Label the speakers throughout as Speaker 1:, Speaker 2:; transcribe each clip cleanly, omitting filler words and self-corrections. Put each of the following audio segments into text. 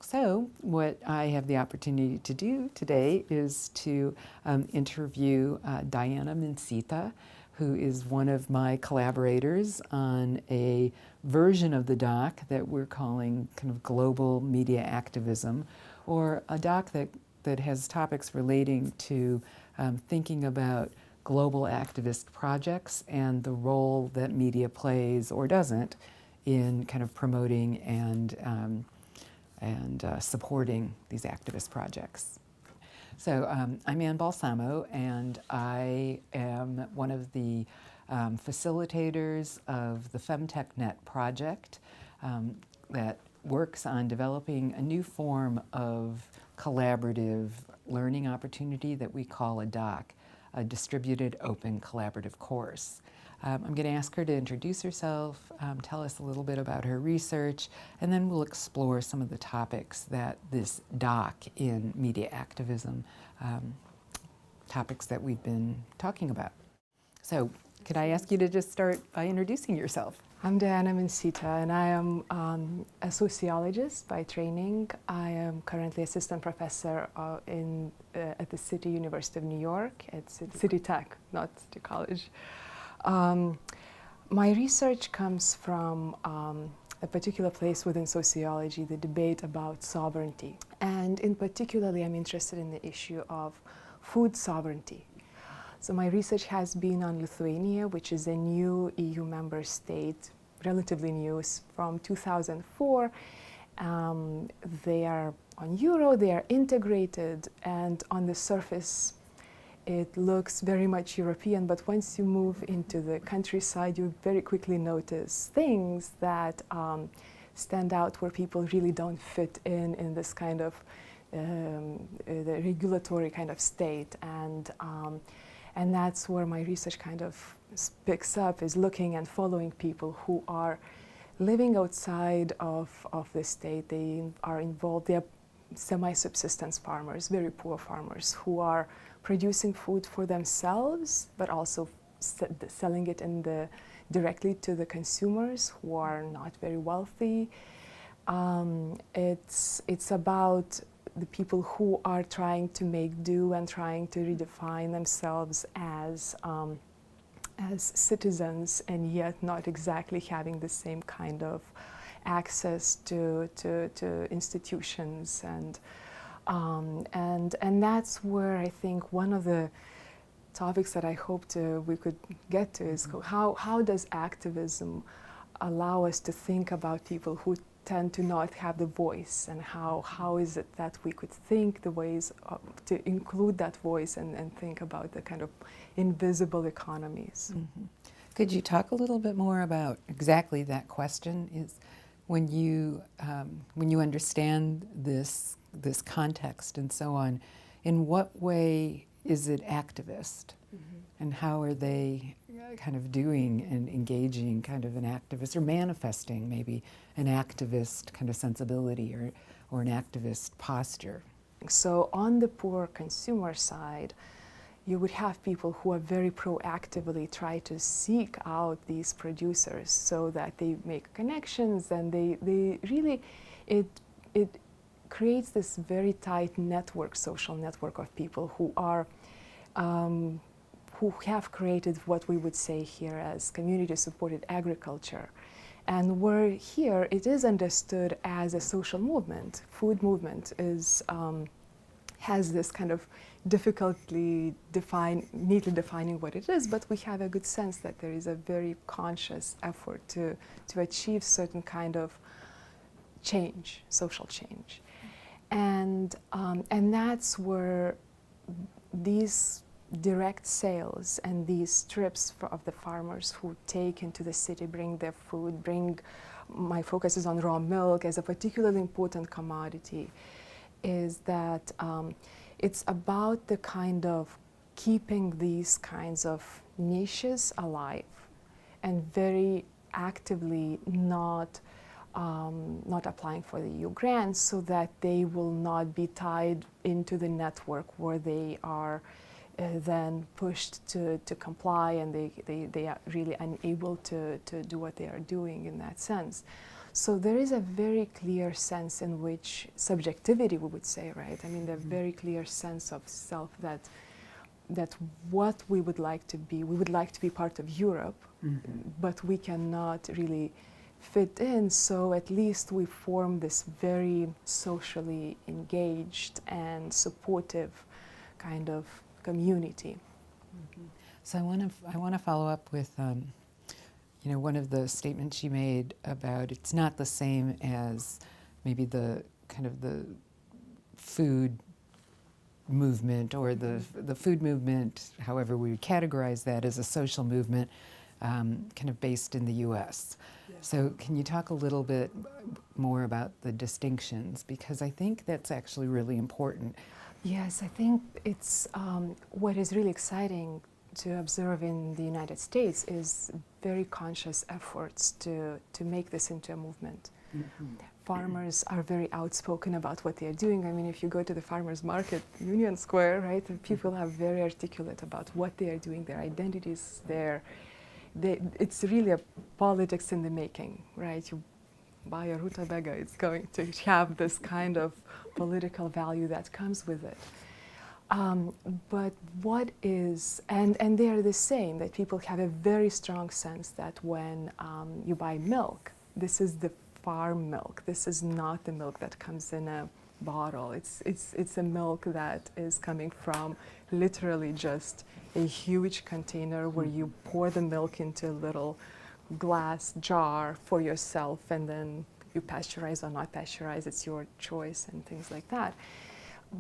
Speaker 1: So what I have the opportunity to do today is to interview Diane Mincyte, who is one of my collaborators on a version of the doc that we're calling kind of global media activism, or a doc that has topics relating to thinking about global activist projects and the role that media plays or doesn't in kind of promoting and supporting these activist projects. So I'm Ann Balsamo, and I am one of the facilitators of the FemTechNet project that works on developing a new form of collaborative learning opportunity that we call a DOC, a Distributed Open Collaborative Course. I'm going to ask her to introduce herself, tell us a little bit about her research, and then we'll explore some of the topics that this doc in media activism, topics that we've been talking about. So, could I ask you to just start by introducing yourself?
Speaker 2: I'm Diane Mincyte, and I am a sociologist by training. I am currently assistant professor at the City University of New York, at City Tech, not City College. My research comes from a particular place within sociology, the debate about sovereignty. And in particularly, I'm interested in the issue of food sovereignty. So my research has been on Lithuania, which is a new EU member state, relatively new, from 2004. They are on Euro, they are integrated, and on the surface, it looks very much European, but once you move into the countryside, you very quickly notice things that stand out where people really don't fit in this kind of the regulatory kind of state. And that's where my research kind of picks up, is looking and following people who are living outside of the state. They are involved, they are semi-subsistence farmers, very poor farmers, who are producing food for themselves, but also selling it directly to the consumers who are not very wealthy. It's about the people who are trying to make do and trying to redefine themselves as citizens, and yet not exactly having the same kind of access to institutions, and that's where I think one of the topics that I hoped we could get to is how does activism allow us to think about people who tend to not have the voice, and how is it that we could think the ways to include that voice and think about the kind of invisible economies.
Speaker 1: Mm-hmm. Could you talk a little bit more about exactly that question? Is when you understand this context and so on, in what way is it activist? Mm-hmm. And how are they kind of doing and engaging kind of an activist, or manifesting maybe an activist kind of sensibility or an activist posture?
Speaker 2: So on the poor consumer side, you would have people who are very proactively try to seek out these producers so that they make connections, and they really, it creates this very tight network, social network of people who are who have created what we would say here as community-supported agriculture. And where here it is understood as a social movement. Food movement is, has this kind of difficultly neatly defining what it is, but we have a good sense that there is a very conscious effort to achieve certain kind of change, social change. And that's where these direct sales and these trips of the farmers who take into the city, bring their food, my focus is on raw milk as a particularly important commodity, is that it's about the kind of keeping these kinds of niches alive and very actively not not applying for the EU grants, so that they will not be tied into the network where they are then pushed to comply, and they are really unable to do what they are doing in that sense. So there is a very clear sense in which subjectivity, we would say, right? I mean, the very clear sense of self that what we would like to be, we would like to be part of Europe, but we cannot really fit in, so at least we form this very socially engaged and supportive kind of community.
Speaker 1: So I want to follow up with you know, one of the statements you made about it's not the same as maybe the kind of the food movement or the food movement, however we would categorize that, as a social movement kind of based in the US. So can you talk a little bit more about the distinctions? Because I think that's actually really important.
Speaker 2: Yes, I think it's what is really exciting to observe in the United States is very conscious efforts to make this into a movement. Farmers are very outspoken about what they are doing. I mean, if you go to the farmers market, Union Square, right, people are very articulate about what they are doing, their identities, it's really a politics in the making, right? You buy a rutabaga, it's going to have this kind of political value that comes with it. But what is, and they are the same, that people have a very strong sense that when you buy milk, this is the farm milk. This is not the milk that comes in a bottle. It's a milk that is coming from literally just a huge container where you pour the milk into a little glass jar for yourself, and then you pasteurize or not pasteurize, it's your choice, and things like that.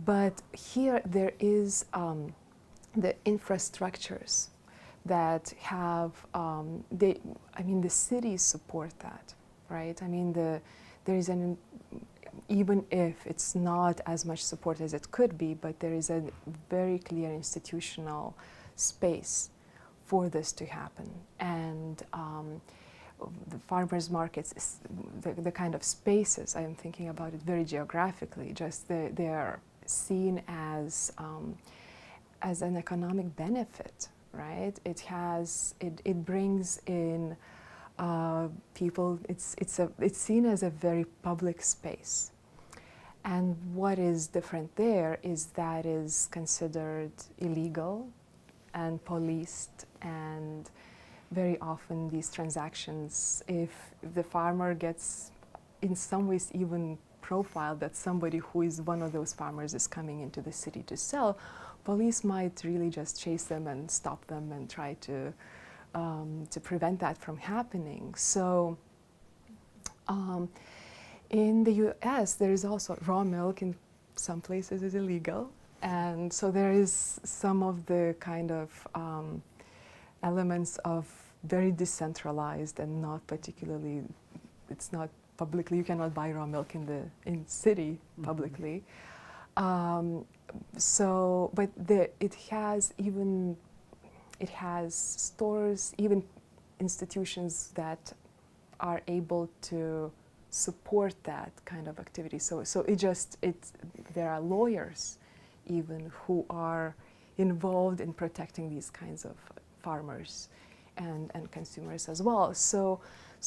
Speaker 2: But here there is the infrastructures that have, I mean, the cities support that, right? I mean, there is even if it's not as much support as it could be, but there is a very clear institutional space for this to happen. And the farmers markets, the kind of spaces, I am thinking about it very geographically, just they are seen as an economic benefit, right? It brings in people, it's seen as a very public space. And what is different there is that is considered illegal and policed, and very often these transactions, if the farmer gets in some ways even profiled that somebody who is one of those farmers is coming into the city to sell, police might really just chase them and stop them and try to prevent that from happening. So in the US, there is also raw milk in some places is illegal. And so there is some of the kind of elements of very decentralized and not particularly, it's not publicly, you cannot buy raw milk in city publicly. So, but it has stores, even institutions that are able to support that kind of activity. So there are lawyers even who are involved in protecting these kinds of farmers and consumers as well. So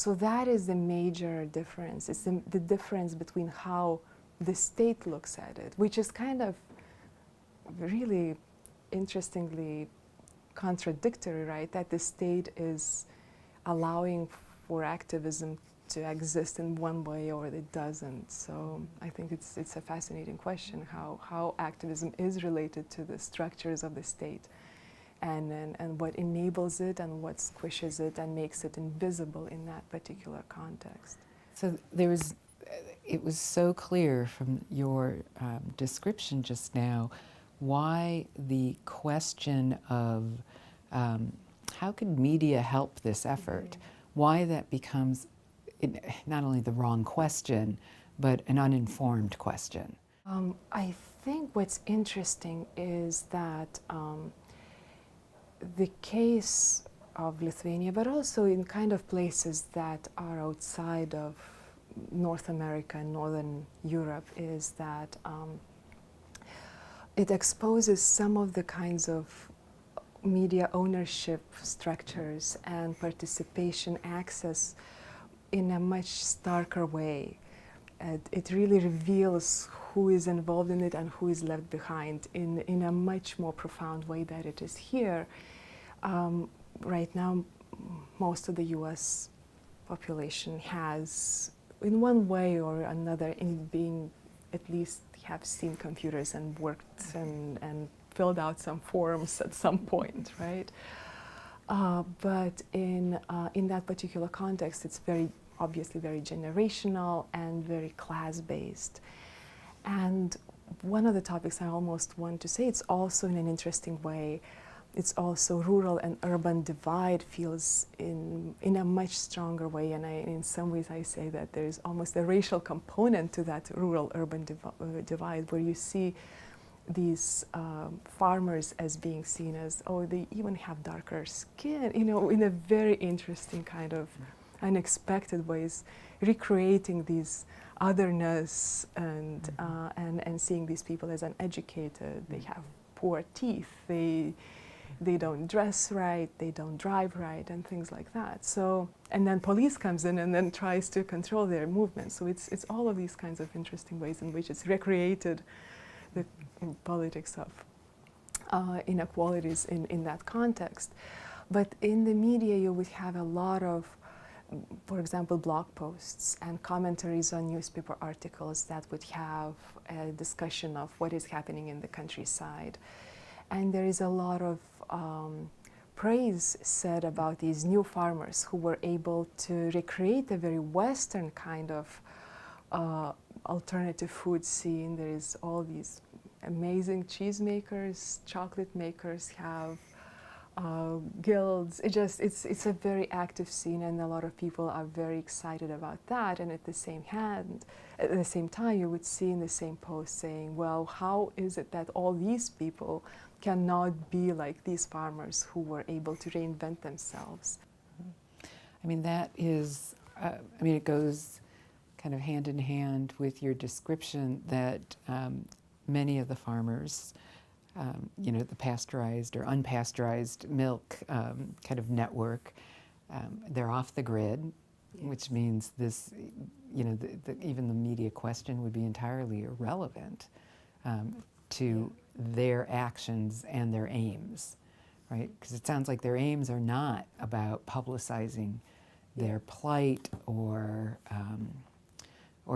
Speaker 2: that is the major difference. It's the difference between how the state looks at it, which is kind of really interestingly contradictory, right? That the state is allowing for activism to exist in one way or it doesn't. So I think it's a fascinating question, how activism is related to the structures of the state, and what enables it and what squishes it and makes it invisible in that particular context.
Speaker 1: So it was so clear from your description just now why the question of how could media help this effort, why that becomes not only the wrong question, but an uninformed question.
Speaker 2: I think what's interesting is that the case of Lithuania, but also in kind of places that are outside of North America and Northern Europe is that it exposes some of the kinds of media ownership structures and participation access in a much starker way. It really reveals who is involved in it and who is left behind in a much more profound way than it is here. Right now, most of the US population has, in one way or another, in being at least have seen computers and worked and filled out some forms at some point, right? But in that particular context, it's very obviously very generational and very class-based. And one of the topics I almost want to say, it's also in an interesting way, it's also rural and urban divide feels in a much stronger way. And in some ways I say that there's almost a racial component to that rural-urban divide, where you see these farmers as being seen as, oh, they even have darker skin, you know, in a very interesting kind of unexpected ways, recreating these otherness and seeing these people as uneducated. They have poor teeth. They don't dress right. They don't drive right, and things like that. So, and then police comes in and then tries to control their movements. So it's all of these kinds of interesting ways in which it's recreated the politics of inequalities in that context. But in the media, you would have a lot of, for example, blog posts and commentaries on newspaper articles that would have a discussion of what is happening in the countryside. And there is a lot of praise said about these new farmers who were able to recreate a very Western kind of alternative food scene. There is all these amazing cheese makers, chocolate makers, have guilds. It's a very active scene, and a lot of people are very excited about that. And at the same time, you would see in the same post saying, well, how is it that all these people cannot be like these farmers who were able to reinvent themselves?
Speaker 1: I mean, that is, it goes kind of hand in hand with your description that many of the farmers, the pasteurized or unpasteurized milk kind of network, they're off the grid, yes. Which means this, even the media question would be entirely irrelevant to their actions and their aims, right? Because it sounds like their aims are not about publicizing their plight or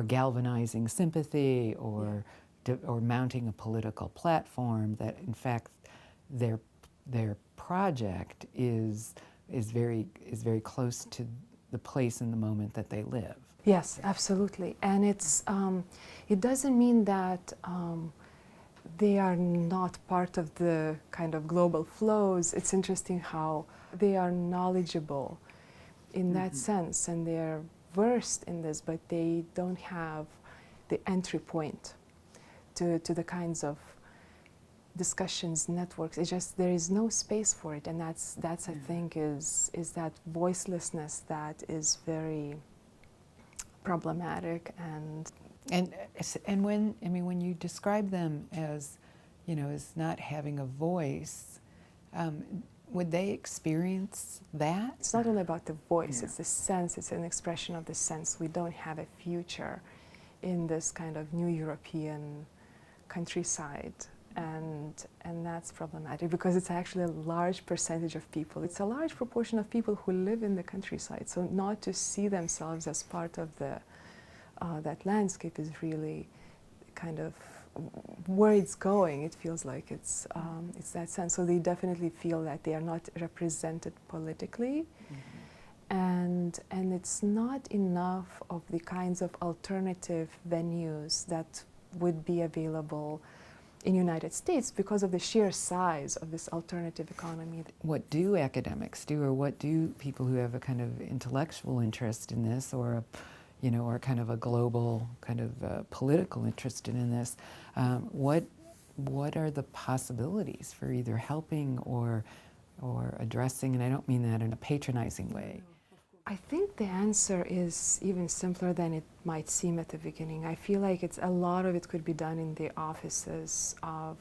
Speaker 1: galvanizing sympathy or mounting a political platform. That in fact their project is very close to the place and the moment that they live.
Speaker 2: Yes, absolutely. And it doesn't mean that they are not part of the kind of global flows. It's interesting how they are knowledgeable in that sense, and they're versed in this, but they don't have the entry point to the kinds of discussions, networks. It's just there is no space for it, and that's I think is that voicelessness that is very problematic.
Speaker 1: And when you describe them as, as not having a voice, would they experience that?
Speaker 2: It's not only about the voice, it's the sense, it's an expression of the sense. We don't have a future in this kind of new European countryside, and that's problematic because it's actually a large percentage of people. It's a large proportion of people who live in the countryside, so not to see themselves as part of that landscape is really kind of where it's going. It feels like it's that sense. So they definitely feel that they are not represented politically, and it's not enough of the kinds of alternative venues that would be available in the United States because of the sheer size of this alternative economy.
Speaker 1: What do academics do, or what do people who have a kind of intellectual interest in this, or or kind of a global kind of political interest in this, what are the possibilities for either helping or addressing, and I don't mean that in a patronizing way,
Speaker 2: I think the answer is even simpler than it might seem at the beginning. I feel like a lot of it could be done in the offices of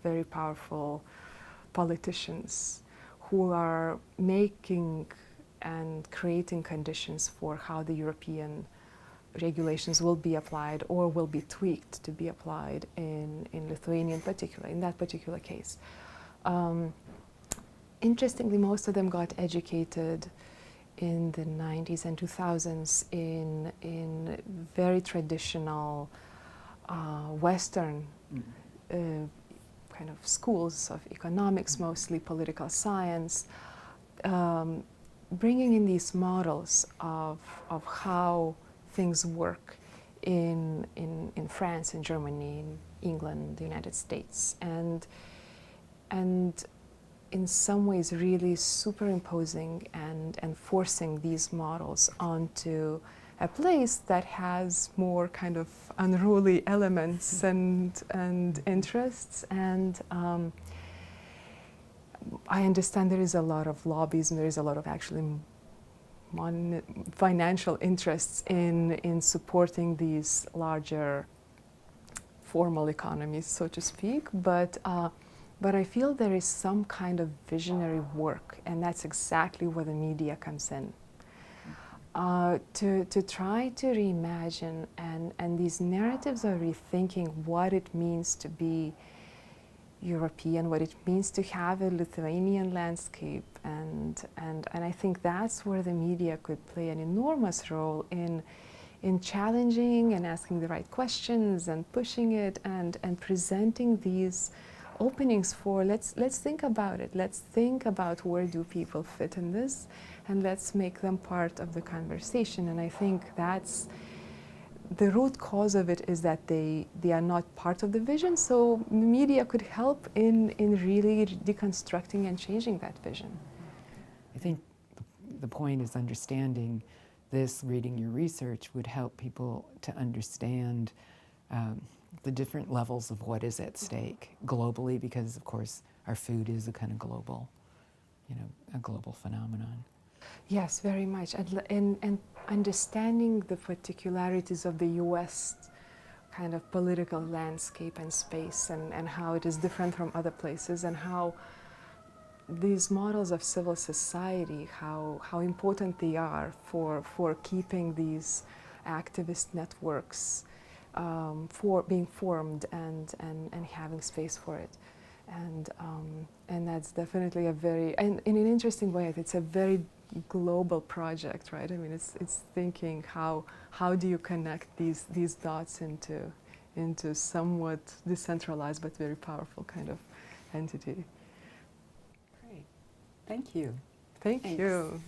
Speaker 2: very powerful politicians who are making and creating conditions for how the European regulations will be applied or will be tweaked to be applied in Lithuania in particular, in that particular case. Interestingly, most of them got educated in the 90s and 2000s in very traditional Western kind of schools of economics, mostly political science, bringing in these models of how things work in France, in Germany, in England, the United States, and in some ways really superimposing and forcing these models onto a place that has more kind of unruly elements and interests. And I understand there is a lot of lobbyism, there is a lot of actually financial interests in supporting these larger formal economies, so to speak, but I feel there is some kind of visionary work, and that's exactly where the media comes in. To try to reimagine, and these narratives are rethinking what it means to be European, what it means to have a Lithuanian landscape, and I think that's where the media could play an enormous role in challenging and asking the right questions and pushing it and presenting these openings for let's think about it. Let's think about where do people fit in this, and let's make them part of the conversation. And I think that's the root cause of it, is that they are not part of the vision. So media could help in really deconstructing and changing that vision.
Speaker 1: I think the point is understanding this, reading your research would help people to understand the different levels of what is at stake globally, because of course our food is a kind of global, a global phenomenon.
Speaker 2: Yes, very much, and understanding the particularities of the U.S. kind of political landscape and space, and how it is different from other places, and how these models of civil society, how important they are for keeping these activist networks for being formed and having space for it. And that's definitely a very, and in an interesting way, it's a very global project, right? I mean, it's thinking how do you connect these dots into somewhat decentralized but very powerful kind of entity.
Speaker 1: Great. Thank you.
Speaker 2: Thanks. You.